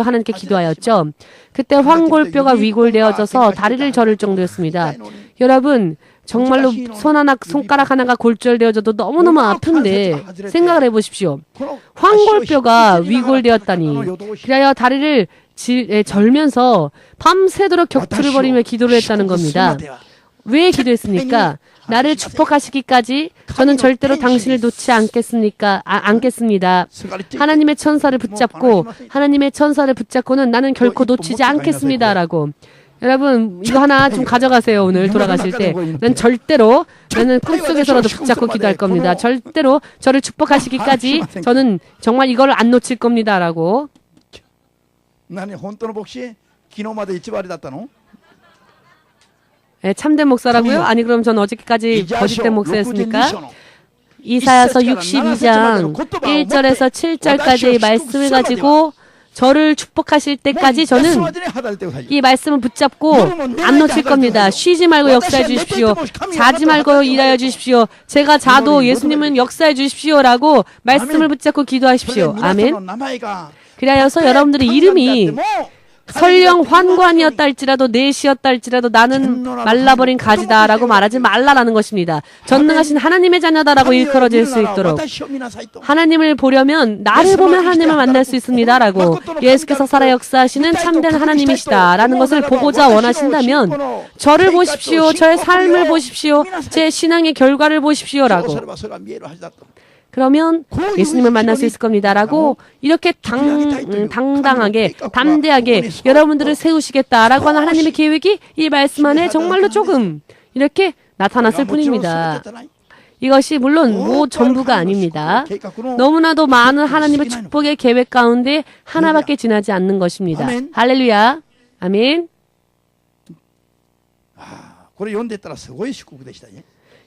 하나님께 기도하였죠. 그때 황골뼈가 위골되어져서 다리를 저릴 정도였습니다. 여러분, 정말로 손가락 하나가 골절되어져도 너무너무 아픈데 생각을 해보십시오. 황골뼈가 위골되었다니. 그래야 다리를 절면서 밤새도록 격투를 벌이며 기도를 했다는 겁니다. 왜 기도했습니까? 나를 축복하시기까지 저는 절대로 당신을 놓지 않겠습니다. 하나님의 천사를 붙잡고는 나는 결코 놓치지 않겠습니다라고. 여러분 이거 하나 좀 가져가세요. 오늘 돌아가실 때. 난 절대로 나는 꿈속에서라도 붙잡고 기도할 겁니다. 절대로 저를 축복하시기까지 저는 정말 이걸 안 놓칠 겁니다. 라고.
나는 혼돈의 복시 기노마데 이치바리 닿다노?
네, 참된 목사라고요? 아니 그럼 전 어저께까지 거짓된 목사였습니까? 이사야서 62장 1절에서 7절까지의 말씀을 가지고 저를 축복하실 때까지 저는 이 말씀을 붙잡고 안 놓칠 겁니다. 쉬지 말고 역사해 주십시오. 자지 말고 일하여 주십시오. 제가 자도 예수님은 역사해 주십시오라고 말씀을 붙잡고 기도하십시오. 아멘. 그리하여서 여러분들의 이름이 설령 환관이었다 할지라도 내시였다 할지라도 나는 말라버린 가지다라고 말하지 말라라는 것입니다. 전능하신 하나님의 자녀다라고 일컬어질 수 있도록 하나님을 보려면 나를 보면 하나님을 만날 수 있습니다라고 예수께서 살아 역사하시는 참된 하나님이시다라는 것을 보고자 원하신다면 저를 보십시오. 저의 삶을 보십시오. 제 신앙의 결과를 보십시오라고 그러면 예수님을 만날 수 있을 겁니다라고 이렇게 당당하게 담대하게 여러분들을 세우시겠다라고 하는 하나님의 계획이 이 말씀 안에 정말로 조금 이렇게 나타났을 뿐입니다. 이것이 물론 전부가 아닙니다. 너무나도 많은 하나님의 축복의 계획 가운데 하나밖에 지나지 않는 것입니다. 할렐루야. 아멘.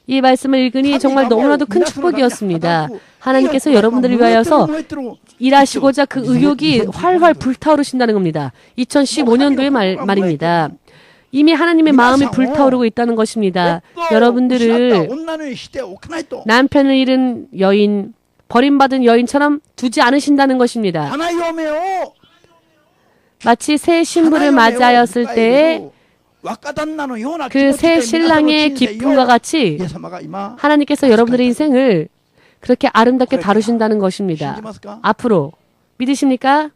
이 말씀을 읽으니 정말 너무나도 큰 축복이었습니다. 하나님께서 여러분들을 위하여서 일하시고자 그 의욕이 활활 불타오르신다는 겁니다. 2015년도의 말입니다. 이미 하나님의 마음이 불타오르고 있다는 것입니다. 여러분들을 남편을 잃은 여인, 버림받은 여인처럼 두지 않으신다는 것입니다. 마치 새 신부를 맞이하였을 때에 그 새 신랑의 기쁨과 같이 하나님께서 여러분들의 인생을 그렇게 아름답게 다루신다는 것입니다. 앞으로 믿으십니까?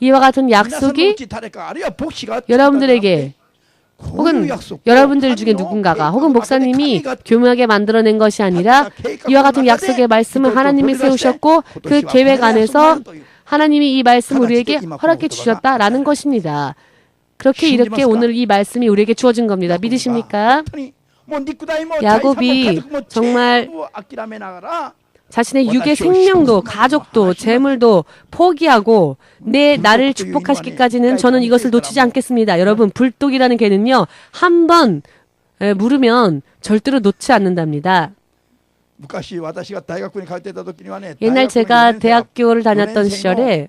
이와 같은 약속이 여러분들에게 혹은 여러분들 중에 누군가가 혹은 목사님이 교묘하게 만들어낸 것이 아니라 이와 같은 약속의 말씀을 하나님이 세우셨고 그 계획 안에서 하나님이 이 말씀을 우리에게 허락해 주셨다라는 것입니다. 그렇게 이렇게 오늘 이 말씀이 우리에게 주어진 겁니다. 믿으십니까? 야곱이 정말 자신의 육의 생명도 가족도 재물도 포기하고 나를 축복하시기까지는 저는 이것을 놓치지 않겠습니다. 여러분 불독이라는 개는요. 한번 물으면 절대로 놓지 않는답니다. 옛날 제가 대학교를 다녔던 시절에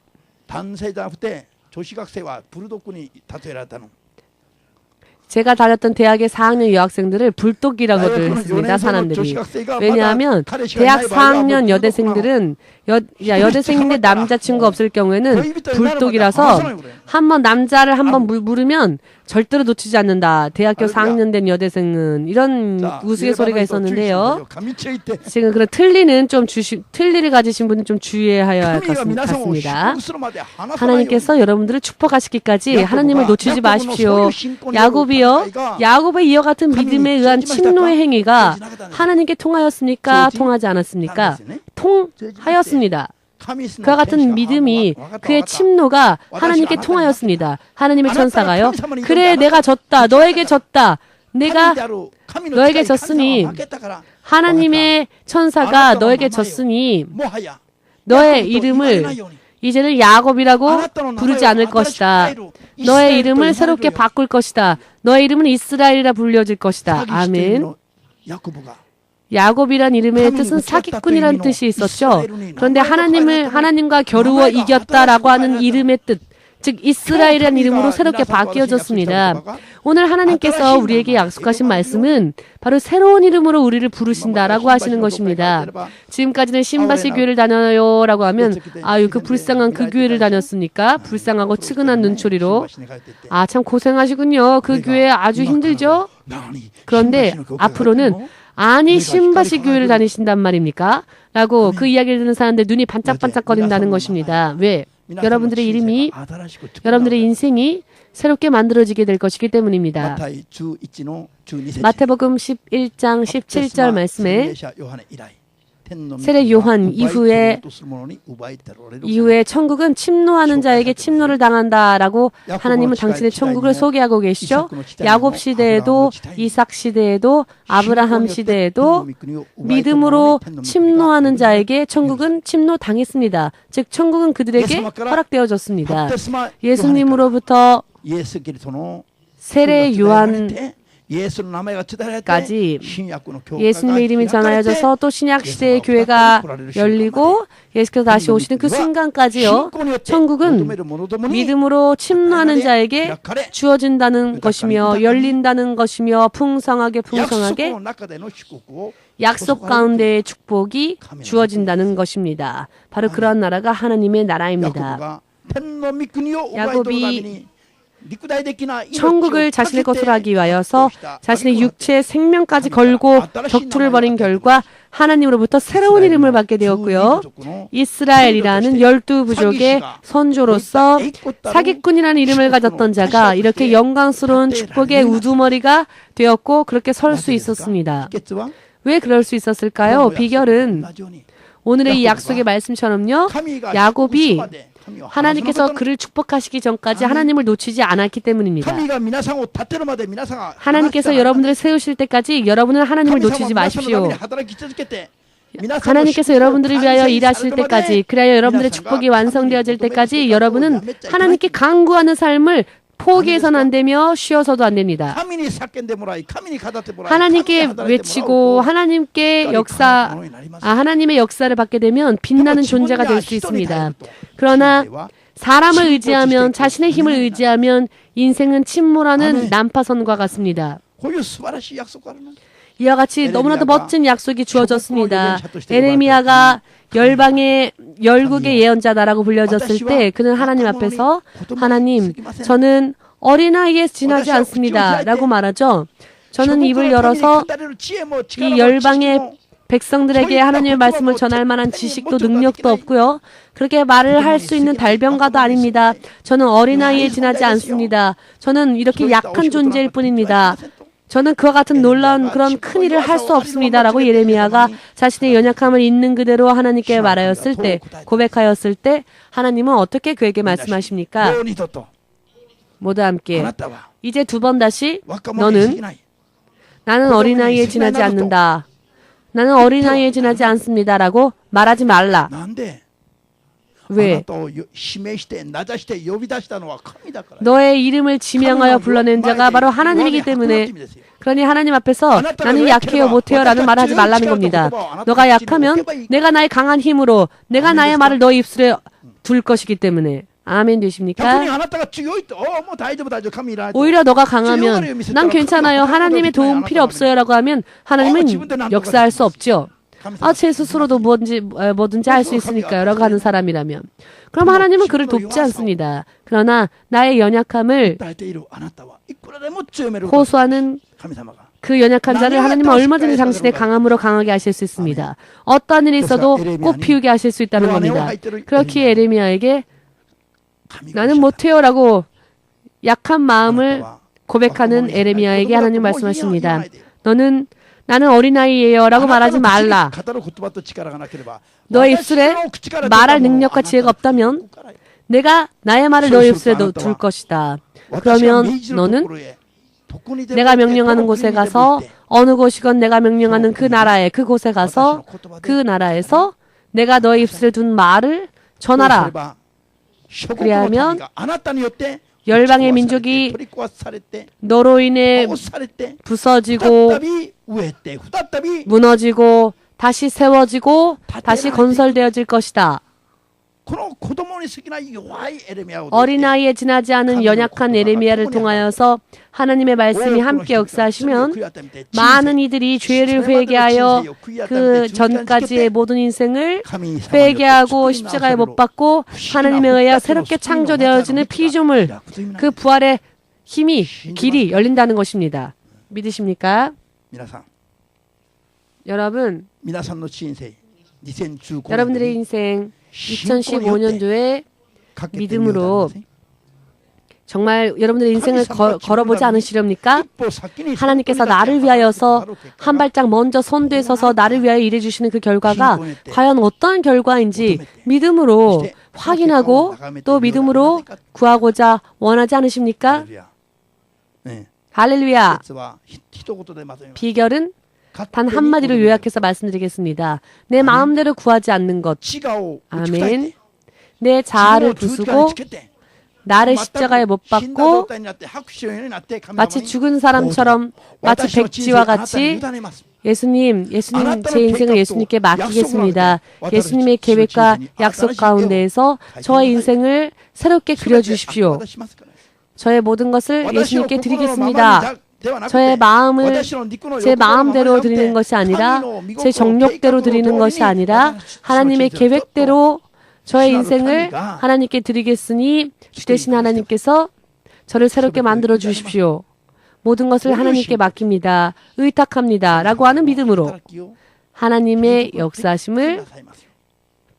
제가 다녔던 대학의 4학년 여학생들을 불독이라고들 했습니다. 사람들이. 왜냐하면 대학 4학년 여대생들은 여대생인데 남자친구 없을 경우에는 불독이라서 한번 남자를 한번 물으면 절대로 놓치지 않는다. 대학교 4학년 된 여대생은 이런 우스갯소리가 있었는데요. 지금 그런 틀리를 가지신 분은 좀 주의해야 할 것 같습니다. 하나님께서 여러분들을 축복하시기까지 하나님을 놓치지 마십시오. 야곱의 이와 같은 믿음에 의한 침노의 행위가 하나님께 통하였습니까? 통하지 않았습니까? 통하였습니다. 그와 같은 믿음이 그의 침노가 하나님께 통하였습니다. 하나님의 천사가요. 그래 내가 졌다. 너에게 졌다. 내가 너에게 졌으니 하나님의 천사가 너에게 졌으니 너의 이름을 이제는 야곱이라고 부르지 않을 것이다. 너의 이름을 새롭게 바꿀 것이다. 너의 이름은 이스라엘이라 불려질 것이다. 아멘. 야곱이란 이름의 뜻은 사기꾼이라는 뜻이 있었죠. 그런데 하나님과 겨루어 이겼다라고 하는 이름의 뜻, 즉 이스라엘이라는 이름으로 새롭게 바뀌어졌습니다. 오늘 하나님께서 우리에게 약속하신 말씀은 바로 새로운 이름으로 우리를 부르신다라고 하시는 것입니다. 지금까지는 신바시 교회를 다녀요라고 하면 아유 그 불쌍한 그 교회를 다녔습니까? 불쌍하고 측은한 눈초리로 아 참 고생하시군요. 그 교회 아주 힘들죠? 그런데 앞으로는 아니 신바시 교회를 다니신단 말입니까? 라고 그 이야기를 듣는 사람들 눈이 반짝반짝거린다는 것입니다. 왜? 여러분들의 이름이 여러분들의 인생이 새롭게 만들어지게 될 것이기 때문입니다. 마태복음 11장 17절 말씀에 세례 요한 이후에 천국은 침노하는 자에게 침노를 당한다라고 하나님은 당신의 천국을 소개하고 계시죠. 야곱 시대에도 이삭 시대에도 아브라함 시대에도 믿음으로 침노하는 자에게 천국은 침노 당했습니다. 즉 천국은 그들에게 허락되어졌습니다. 예수님으로부터 세례 요한까지 예수님의 이름이 전하여져서 또 신약 시대의 교회가 열리고 예수께서 다시 오시는 그 순간까지요. 천국은 믿음으로 침노하는 자에게 주어진다는 것이며 열린다는 것이며 풍성하게 약속 가운데의 축복이 주어진다는 것입니다. 바로 그러한 나라가 하나님의 나라입니다. 야곱이 천국을 자신의 것으로 하기 위하여서 자신의 육체의 생명까지 걸고 격투를 벌인 결과 하나님으로부터 새로운 이름을 받게 되었고요. 이스라엘이라는 12부족의 선조로서 사기꾼이라는 이름을 가졌던 자가 이렇게 영광스러운 축복의 우두머리가 되었고 그렇게 설 수 있었습니다. 왜 그럴 수 있었을까요? 비결은 오늘의 이 약속의 말씀처럼요. 야곱이 하나님께서 그를 축복하시기 전까지 하나님을 놓치지 않았기 때문입니다. 하나님께서 여러분들을 세우실 때까지 여러분은 하나님을 놓치지 마십시오. 하나님께서 여러분들을 위하여 일하실 때까지, 그래야 여러분들의 축복이 완성되어질 때까지 여러분은 하나님께 간구하는 삶을 포기해서는 안 되며 쉬어서도 안 됩니다. 하나님께 외치고 하나님의 역사를 받게 되면 빛나는 존재가 될 수 있습니다. 그러나 사람을 의지하면, 자신의 힘을 의지하면 인생은 침몰하는 난파선과 같습니다. 이와 같이 너무나도 멋진 약속이 주어졌습니다. 에레미야가 열국의 예언자다라고 불려졌을 때 그는 하나님 앞에서 하나님, 저는 어린아이에 지나지 않습니다 라고 말하죠. 저는 입을 열어서 이 열방의 백성들에게 하나님의 말씀을 전할 만한 지식도 능력도 없고요. 그렇게 말을 할 수 있는 달변가도 아닙니다. 저는 어린아이에 지나지 않습니다. 저는 이렇게 약한 존재일 뿐입니다. 저는 그와 같은 놀라운 그런 큰 일을 할 수 없습니다 라고 예레미야가 자신의 연약함을 있는 그대로 하나님께 말하였을 때, 고백하였을 때 하나님은 어떻게 그에게 말씀하십니까? 모두 함께 이제 두 번 다시 나는 어린아이에 지나지 않는다. 나는 어린아이에 지나지 않습니다 라고 말하지 말라. 왜? 너의 이름을 지명하여 불러낸 자가 바로 하나님이기 때문에, 그러니 하나님 앞에서 나는 약해요, 못해요 라는 말을 하지 말라는 겁니다. 너가 약하면 내가 나의 강한 힘으로 내가 나의 말을 너 입술에 둘 것이기 때문에. 아멘 되십니까? 오히려 너가 강하면 난 괜찮아요, 하나님의 도움 필요 없어요 라고 하면 하나님은 역사할 수 없죠. 제 스스로도 뭐든지 할 수 있으니까요 라고 하는 사람이라면, 그럼 하나님은 그를 돕지 않습니다. 그러나 나의 연약함을 호소하는 그 연약한 자를 하나님은 얼마든지 당신의 강함으로 강하게 하실 수 있습니다. 어떠한 일이 있어도 꽃 피우게 하실 수 있다는 겁니다. 그렇기에 에레미야에게 나는 못해요 라고 약한 마음을 고백하는 에레미야에게 하나님 말씀하십니다. 나는 어린아이예요 라고 말하지 말라. 너의 입술에 말할 능력과 지혜가 없다면 내가 나의 말을 너의 입술에 둘 것이다. 그러면 너는 내가 명령하는 곳에 가서, 어느 곳이건 내가 명령하는 그 나라에, 그곳에 가서 그 나라에서 내가 너의 입술에 둔 말을 전하라. 그리하면 열방의 민족이 너로 인해 부서지고 무너지고 다시 세워지고 다시 건설되어질 것이다. 어린아이에 지나지 않은 연약한 에레미야를 통하여서 하나님의 말씀이 함께 역사하시면 많은 이들이 죄를 회개하여 그 전까지의 모든 인생을 회개하고 십자가에 못 박고 하나님에 의하여 새롭게 창조되어지는 피조물, 그 부활의 힘이, 길이 열린다는 것입니다. 믿으십니까? 여러분, 여러분들의 인생 2015년도에 믿음으로 정말 여러분들의 인생을 걸어보지 않으시렵니까? 하나님께서 나를 위하여서 한 발짝 먼저 선두에 서서 나를 위하여 일해주시는 그 결과가 과연 어떠한 결과인지 믿음으로 확인하고 또 믿음으로 구하고자 원하지 않으십니까? 할렐루야. 비결은 단 한마디로 요약해서 말씀드리겠습니다. 내 마음대로 구하지 않는 것. 아멘. 내 자아를 부수고 나를 십자가에 못 박고 마치 죽은 사람처럼 마치 백지와 같이 예수님 제 인생을 예수님께 맡기겠습니다. 예수님의 계획과 약속 가운데에서 저의 인생을 새롭게 그려주십시오. 저의 모든 것을 예수님께 드리겠습니다. 저의 마음을 제 마음대로 드리는 것이 아니라 제 정욕대로 드리는 것이 아니라 하나님의 계획대로 저의 인생을 하나님께 드리겠으니 주 대신 하나님께서 저를 새롭게 만들어 주십시오. 모든 것을 하나님께 맡깁니다. 의탁합니다. 라고 하는 믿음으로 하나님의 역사하심을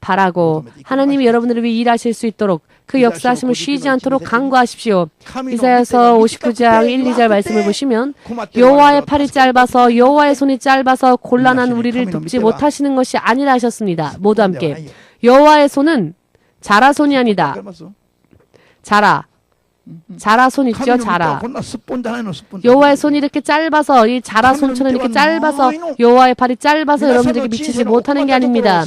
바라고 하나님이 여러분들을 위해 일하실 수 있도록 그 역사하심을 쉬지 않도록 간구하십시오. 이사야서 59장 1, 2절 말씀을 보시면 여호와의 팔이 짧아서 여호와의 손이 짧아서 곤란한 우리를 돕지 못하시는 것이 아니라 하셨습니다. 모두 함께 여호와의 손은 자라 손이 아니다. 자라 손 있죠? 자라. 여호와의 손이 이렇게 짧아서 이 자라 손처럼 이렇게 짧아서 여호와의 팔이 짧아서 여러분들에게 미치지 못하는 게 아닙니다.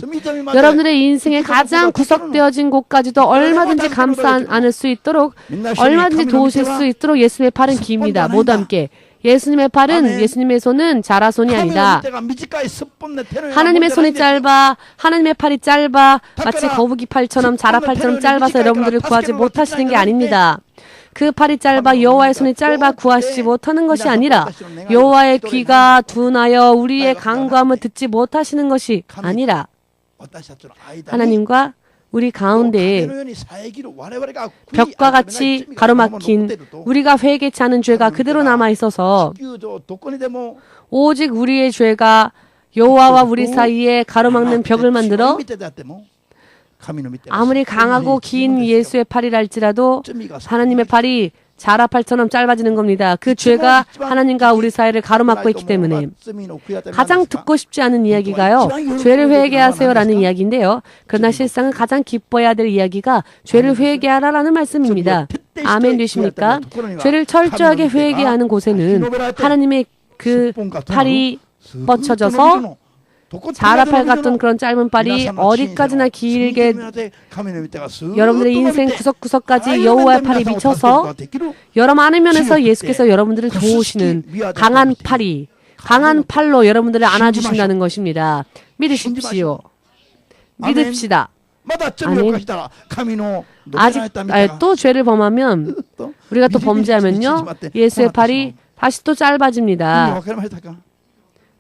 여러분들의 인생의 가장 구석되어진 곳까지도 얼마든지 감싸 안을 수 있도록 얼마든지 도우실 수 있도록 예수님의 팔은 깁니다. 모두 함께 예수님의 팔은 예수님의 손은 자라 손이 아니다. 하나님의 손이 짧아 하나님의 팔이 짧아 마치 거북이 팔처럼 자라 팔처럼 짧아서 여러분들을 구하지 못하시는 게 아닙니다. 그 팔이 짧아 여호와의 손이 짧아 구하시지 못하는 것이 아니라 여호와의 귀가 둔하여 우리의 간구함을 듣지 못하시는 것이 아니라 하나님과 우리 가운데에 벽과 같이 가로막힌 우리가 회개치 않은 죄가 그대로 남아있어서 오직 우리의 죄가 여호와와 우리 사이에 가로막는 벽을 만들어 아무리 강하고 긴 예수의 팔이랄지라도 하나님의 팔이 자라 팔처럼 짧아지는 겁니다. 그 죄가 하나님과 우리 사이를 가로막고 있기 때문에 가장 듣고 싶지 않은 이야기가요. 죄를 회개하세요라는 이야기인데요. 그러나 실상은 가장 기뻐해야 될 이야기가 죄를 회개하라라는 말씀입니다. 아멘 되십니까? 죄를 철저하게 회개하는 곳에는 하나님의 그 팔이 뻗쳐져서 자라팔 같은 그런 짧은 팔이 어디까지나 길게 여러분들의 인생 구석구석까지 여호와의 팔이 미쳐서 여러 많은 면에서 예수께서 여러분들을 도우시는 강한 팔이 강한 팔로 여러분들을 안아주신다는 것입니다. 믿으십시오. 믿읍시다. 아멘. 아직 또 죄를 범하면 우리가 또 범죄하면요 예수의 팔이 다시 또 짧아집니다.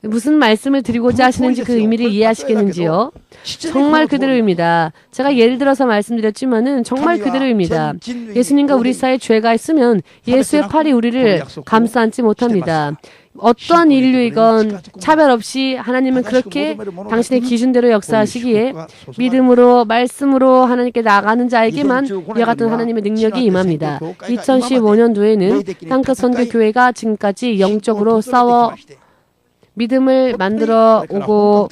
무슨 말씀을 드리고자 하시는지 그 의미를 이해하시겠는지요? 정말 그대로입니다. 제가 예를 들어서 말씀드렸지만은 정말 그대로입니다. 예수님과 우리 사이에 죄가 있으면 예수의 팔이 우리를 감싸 안지 못합니다. 어떠한 인류이건 차별 없이 하나님은 그렇게 당신의 기준대로 역사하시기에 믿음으로 말씀으로 하나님께 나가는 자에게만 이와 같은 하나님의 능력이 임합니다. 2015년도에는 땅끝 선교교회가 지금까지 영적으로 싸워 믿음을 만들어 오고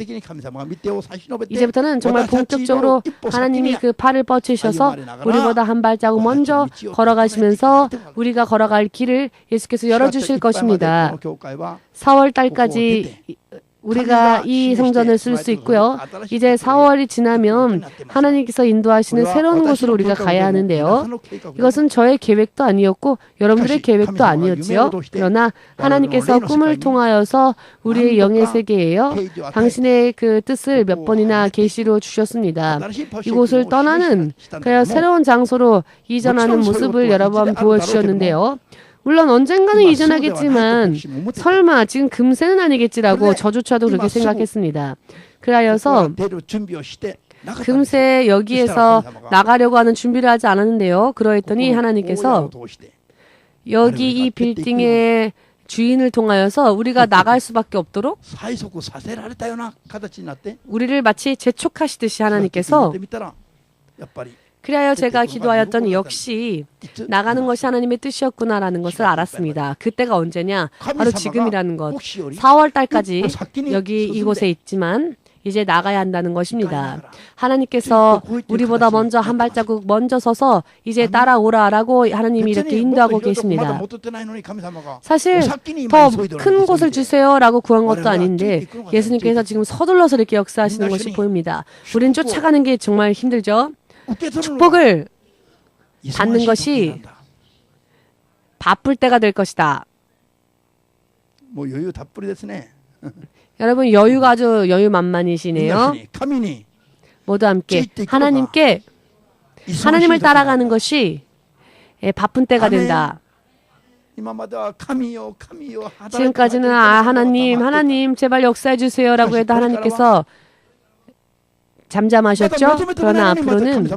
이제부터는 정말 본격적으로 하나님이 그 팔을 뻗치셔서 우리보다 한 발자국 먼저 걸어가시면서 우리가 걸어갈 길을 예수께서 열어주실 것입니다. 4월 달까지 우리가 이 성전을 쓸 수 있고요. 이제 4월이 지나면 하나님께서 인도하시는 새로운 곳으로 우리가 가야 하는데요. 이것은 저의 계획도 아니었고 여러분들의 계획도 아니었지요. 그러나 하나님께서 꿈을 통하여서 우리의 영의 세계에요. 당신의 그 뜻을 몇 번이나 계시로 주셨습니다. 이곳을 떠나는 그야 새로운 장소로 이전하는 모습을 여러 번 보여주셨는데요. 물론 언젠가는 이전하겠지만 설마 지금 금세는 아니겠지라고 저조차도 그렇게 생각했습니다. 그하여서 금세 여기에서 나가려고 하는 준비를 하지 않았는데요. 그러했더니 하나님께서 여기 이 빌딩의 주인을 통하여서 우리가 나갈 수밖에 없도록 우리를 마치 재촉하시듯이 하나님께서 그리하여 제가 기도하였더니 역시 나가는 것이 하나님의 뜻이었구나라는 것을 알았습니다. 그때가 언제냐? 바로 지금이라는 것. 4월 달까지 여기 이곳에 있지만 이제 나가야 한다는 것입니다. 하나님께서 우리보다 먼저 한 발자국 먼저 서서 이제 따라오라라고 하나님이 이렇게 인도하고 계십니다. 사실 더 큰 곳을 주세요라고 구한 것도 아닌데 예수님께서 지금 서둘러서 이렇게 역사하시는 것이 보입니다. 우리는 쫓아가는 게 정말 힘들죠. 축복을 받는 것이 바쁠 때가 될 것이다.
뭐 여유 다 뿌리 됐네.
여러분 여유가 아주 여유만만이시네요. 모두 함께 하나님께 하나님을 따라가는 것이 바쁜 때가 된다. 지금까지는 하나님 제발 역사해 주세요라고 해도 하나님께서 잠잠하셨죠? 그러나 앞으로는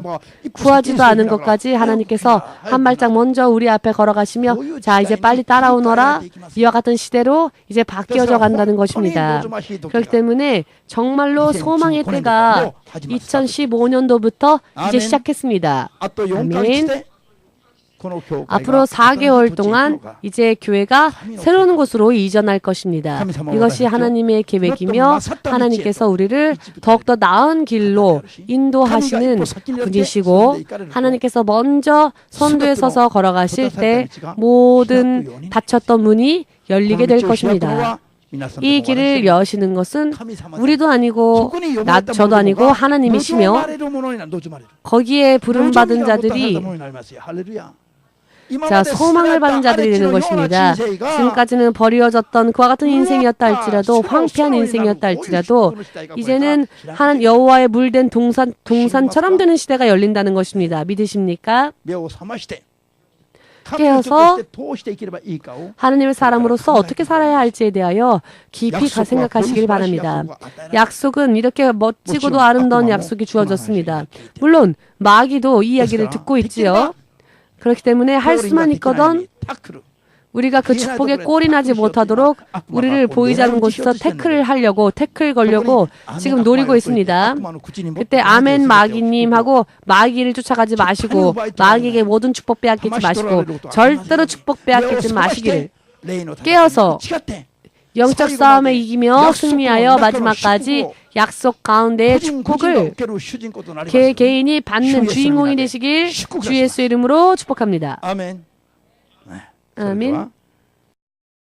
구하지도 않은 것까지 하나님께서 한 발짝 먼저 우리 앞에 걸어가시며 자 이제 빨리 따라오너라 이와 같은 시대로 이제 바뀌어져 간다는 것입니다. 그렇기 때문에 정말로 소망의 때가 2015년도부터 이제 시작했습니다. 아멘. 앞으로 4개월 동안 이제 교회가 새로운 곳으로 이전할 것입니다. 이것이 하나님의 계획이며 하나님께서 우리를 더욱더 나은 길로 인도하시는 분이시고 하나님께서 먼저 선두에 서서 걸어가실 때 모든 닫혔던 문이 열리게 될 것입니다. 이 길을 여시는 것은 우리도 아니고 저도 아니고 하나님이시며 거기에 부름받은 자들이 자, 소망을 받은 자들이 되는 것입니다. 지금까지는 버려졌던 그와 같은 인생이었다 할지라도 황폐한 인생이었다 할지라도 이제는 한 여호와의 물된 동산처럼 되는 시대가 열린다는 것입니다. 믿으십니까? 깨어서 하나님의 사람으로서 어떻게 살아야 할지에 대하여 깊이 생각하시길 바랍니다. 약속은 이렇게 멋지고도 아름다운 약속이 주어졌습니다. 물론 마귀도 이 이야기를 듣고 있지요. 그렇기 때문에 할 수만 있거든 우리가 그 축복에 꼴이 나지 못하도록 우리를 보이지 않는 곳에서 태클 걸려고 지금 노리고 있습니다. 그때 아멘 마귀님하고 마귀를 쫓아가지 마시고 마귀에게 모든 축복 빼앗기지 마시고 절대로 축복 빼앗기지 마시기를 깨어서 영적 싸움에 이기며 승리하여 마지막까지 약속 가운데의 축복을 개개인이 받는 주인공이 되시길 주 예수의 이름으로 축복합니다.
아멘.
아멘.